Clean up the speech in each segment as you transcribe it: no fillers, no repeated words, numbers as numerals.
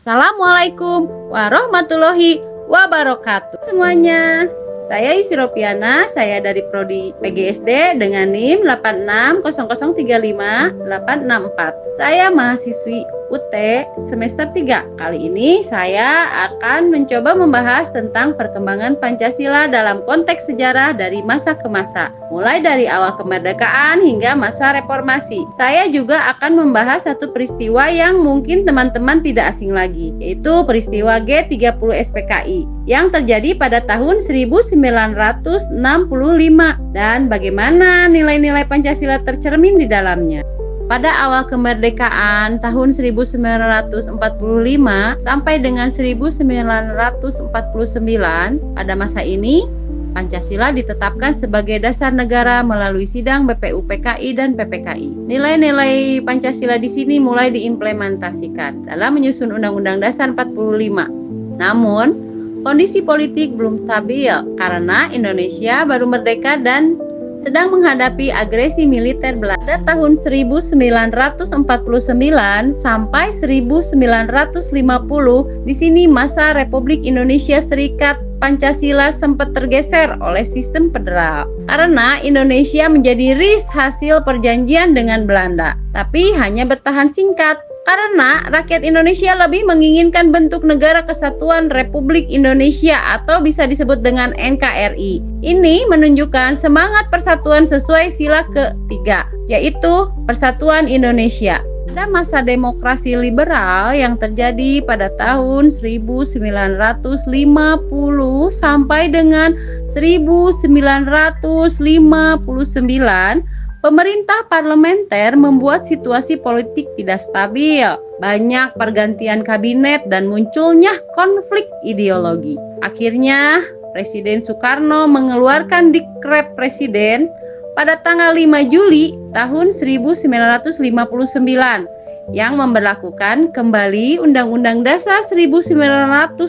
Assalamualaikum warahmatullahi wabarakatuh semuanya. Saya Yusri Ropiana, saya dari Prodi PGSD dengan NIM 860035864. Saya mahasiswi UT semester 3. Kali ini saya akan mencoba membahas tentang perkembangan Pancasila dalam konteks sejarah dari masa ke masa, mulai dari awal kemerdekaan hingga masa reformasi. Saya juga akan membahas satu peristiwa yang mungkin teman-teman tidak asing lagi, yaitu peristiwa G30 SPKI yang terjadi pada tahun 1965 dan bagaimana nilai-nilai Pancasila tercermin di dalamnya. Pada awal kemerdekaan tahun 1945 sampai dengan 1949, pada masa ini Pancasila ditetapkan sebagai dasar negara melalui sidang BPUPKI dan PPKI. Nilai-nilai Pancasila di sini mulai diimplementasikan dalam menyusun Undang-Undang Dasar 45. Namun, kondisi politik belum stabil karena Indonesia baru merdeka dan sedang menghadapi agresi militer Belanda tahun 1949 sampai 1950. Di sini masa Republik Indonesia Serikat Pancasila sempat tergeser oleh sistem federal karena Indonesia menjadi risih hasil perjanjian dengan Belanda, tapi hanya bertahan singkat karena rakyat Indonesia lebih menginginkan bentuk negara kesatuan Republik Indonesia atau bisa disebut dengan NKRI. Ini menunjukkan semangat persatuan sesuai sila ketiga, yaitu Persatuan Indonesia. Pada masa demokrasi liberal yang terjadi pada tahun 1950 sampai dengan 1959, pemerintah parlementer membuat situasi politik tidak stabil, banyak pergantian kabinet dan munculnya konflik ideologi. Akhirnya, Presiden Soekarno mengeluarkan Dekret Presiden pada tanggal 5 Juli tahun 1959 yang memberlakukan kembali Undang-Undang Dasar 1945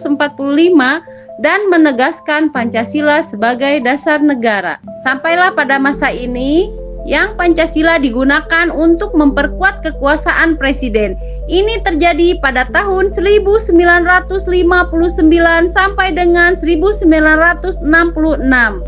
dan menegaskan Pancasila sebagai dasar negara. Sampailah pada masa ini yang Pancasila digunakan untuk memperkuat kekuasaan presiden. Ini terjadi pada tahun 1959 sampai dengan 1966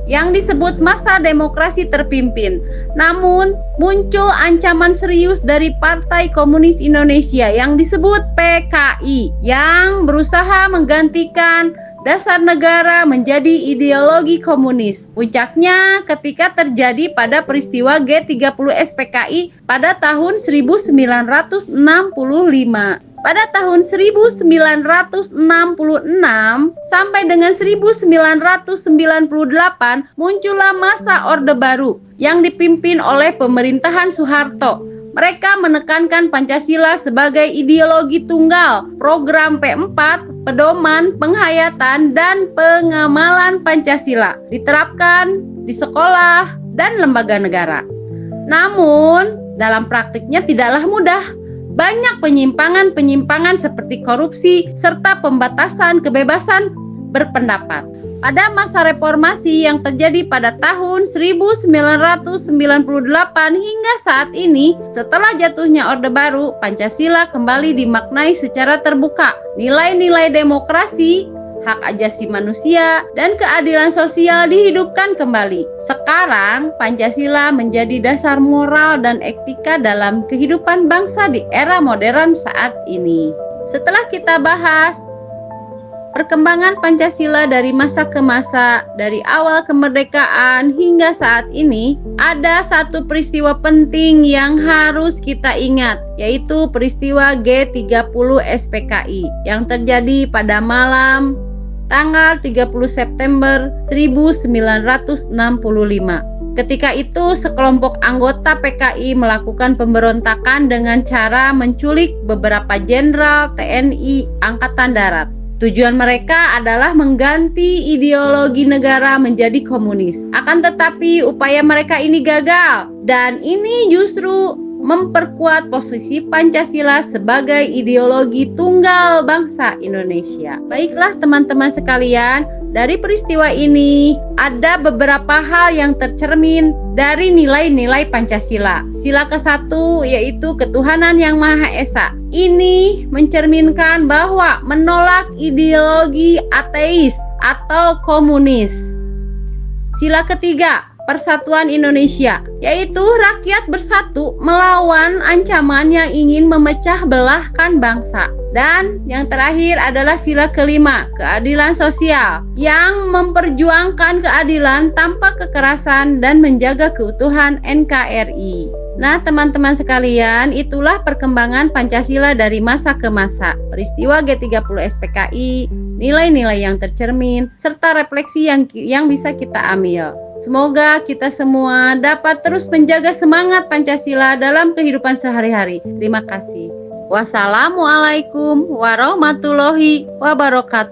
yang disebut masa demokrasi terpimpin. Namun, muncul ancaman serius dari Partai Komunis Indonesia yang disebut PKI yang berusaha menggantikan dasar negara menjadi ideologi komunis. Puncaknya ketika terjadi pada peristiwa G30 SPKI pada tahun 1965. Pada tahun 1966 sampai dengan 1998 muncullah masa Orde Baru yang dipimpin oleh pemerintahan Soeharto. Mereka menekankan Pancasila sebagai ideologi tunggal, program P4, pedoman, penghayatan, dan pengamalan Pancasila diterapkan di sekolah dan lembaga negara. Namun, dalam praktiknya tidaklah mudah. Banyak penyimpangan-penyimpangan seperti korupsi serta pembatasan kebebasan berpendapat. Pada masa reformasi yang terjadi pada tahun 1998 hingga saat ini, setelah jatuhnya Orde Baru, Pancasila kembali dimaknai secara terbuka. Nilai-nilai demokrasi, hak asasi manusia, dan keadilan sosial dihidupkan kembali. Sekarang, Pancasila menjadi dasar moral dan etika dalam kehidupan bangsa di era modern saat ini. Setelah kita bahas perkembangan Pancasila dari masa ke masa, dari awal kemerdekaan hingga saat ini, ada satu peristiwa penting yang harus kita ingat, yaitu peristiwa G30 SPKI yang terjadi pada malam tanggal 30 September 1965. Ketika itu, sekelompok anggota PKI melakukan pemberontakan dengan cara menculik beberapa jenderal TNI Angkatan Darat. Tujuan mereka adalah mengganti ideologi negara menjadi komunis. Akan tetapi upaya mereka ini gagal, dan ini justru memperkuat posisi Pancasila sebagai ideologi tunggal bangsa Indonesia. Baiklah teman-teman sekalian, dari peristiwa ini ada beberapa hal yang tercermin dari nilai-nilai Pancasila. Sila ke-1 yaitu ketuhanan yang Maha Esa. Ini mencerminkan bahwa menolak ideologi ateis atau komunis. Sila ketiga, Persatuan Indonesia, yaitu rakyat bersatu melawan ancaman yang ingin memecah belahkan bangsa. Dan yang terakhir adalah sila kelima, keadilan sosial, yang memperjuangkan keadilan tanpa kekerasan dan menjaga keutuhan NKRI. Nah teman-teman sekalian, itulah perkembangan Pancasila dari masa ke masa, peristiwa G30 SPKI, nilai-nilai yang tercermin, serta refleksi yang bisa kita ambil. Semoga kita semua dapat terus menjaga semangat Pancasila dalam kehidupan sehari-hari. Terima kasih. Wassalamualaikum warahmatullahi wabarakatuh.